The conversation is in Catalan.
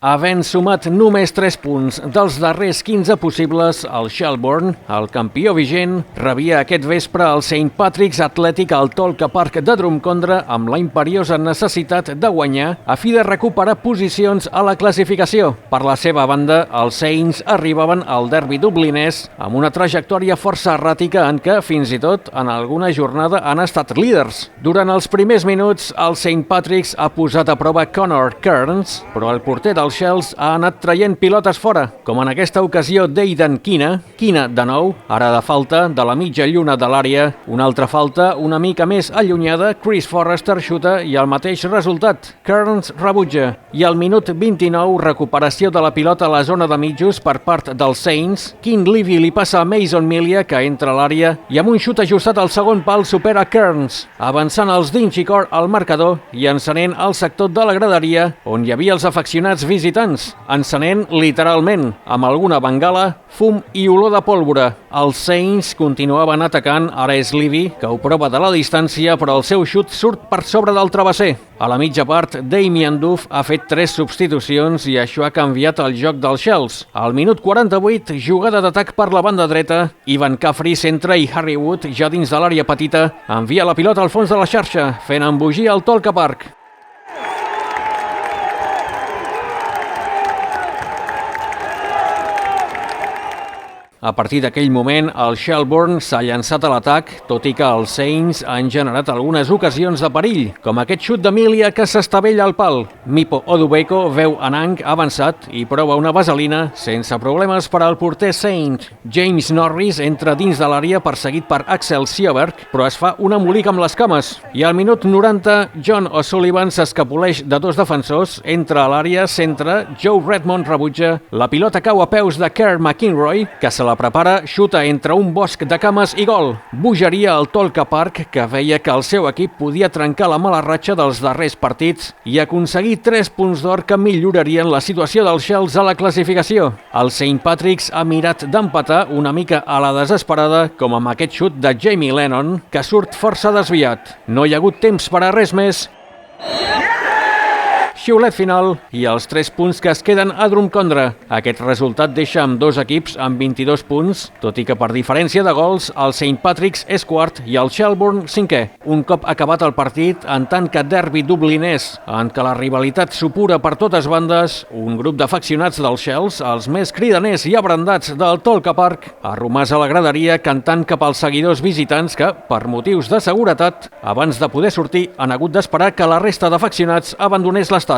Havent sumat només 3 punts dels darrers 15 possibles, el Shelbourne, el campió vigent, rebia aquest vespre el St. Patrick's Athletic al Tolka Park de Drumcondra amb la imperiosa necessitat de guanyar a fi de recuperar posicions a la classificació. Per la seva banda, els Saints arribaven al derbi dublinès amb una trajectòria força erràtica en què, fins i tot, en alguna jornada han estat líders. Durant els primers minuts, el St. Patrick's ha posat a prova Connor Kearns, però el porter del Shells ha anat traient pilotes fora, com en aquesta ocasió d'Aidan Quina de nou, ara de falta de la mitja lluna de l'àrea, una altra falta una mica més allunyada, Chris Forrester xuta i el mateix resultat, Kearns rebutja, i al minut 29 recuperació de la pilota a la zona de mitjos per part dels Saints, Kinlevy li passa a Mason Melia, que entra a l'àrea, i amb un xut ajustat al segon pal supera Kearns, avançant els d'Inchicore al marcador i encenent el sector de la graderia on hi havia els afeccionats visitants, encenent literalment, amb alguna bengala, fum i olor de pólvora. Els Saints continuaven atacant, ara és Levy, que ho prova de la distància, però el seu xut surt per sobre del travesser. A la mitja part, Damien Duff ha fet 3 substitucions i això ha canviat el joc dels Shells. Al minut 48, jugada d'atac per la banda dreta, Ivan Caffrey centra i Harry Wood, ja dins de l'àrea petita, envia la pilota al fons de la xarxa, fent embogir el Tolka Park. A partir d'aquell moment, el Shelbourne s'ha llançat a l'atac, tot i que els Saints han generat algunes ocasions de perill, com aquest xut d'Emilia que s'estavella al pal. Mipo Odubeko veu Anang avançat i prova una vaselina sense problemes per al porter Saint. James Norris entra dins de l'àrea perseguit per Axel Sjöberg, però es fa un embolic amb les cames. I al minut 90, John O'Sullivan s'escapoleix de 2 defensors, entra a l'àrea, centra, Joe Redmond rebutja, la pilota cau a peus de Kerr McInroy, que se la prepara, xuta entre un bosc de cames i gol. Bogeria al Tolka Park, que veia que el seu equip podia trencar la mala ratxa dels darrers partits i aconseguir 3 punts d'or que millorarien la situació dels Shells a la classificació. El St. Patrick's ha mirat d'empatar una mica a la desesperada, com amb aquest xut de Jamie Lennon, que surt força desviat. No hi ha hagut temps per a res més. Xiulet final i els 3 punts que es queden a Drumcondra. Aquest resultat deixa amb 2 equips amb 22 punts, tot i que per diferència de gols el St. Patrick's és quart i el Shelbourne 5è. Un cop acabat el partit, en tant que derbi dublinès, en què la rivalitat supura per totes bandes, un grup d'afeccionats dels Shells, els més cridaners i abrandats del Tolka Park, ha romàs a la graderia cantant cap als seguidors visitants que, per motius de seguretat, abans de poder sortir, han hagut d'esperar que la resta d'afeccionats abandonés l'estadi.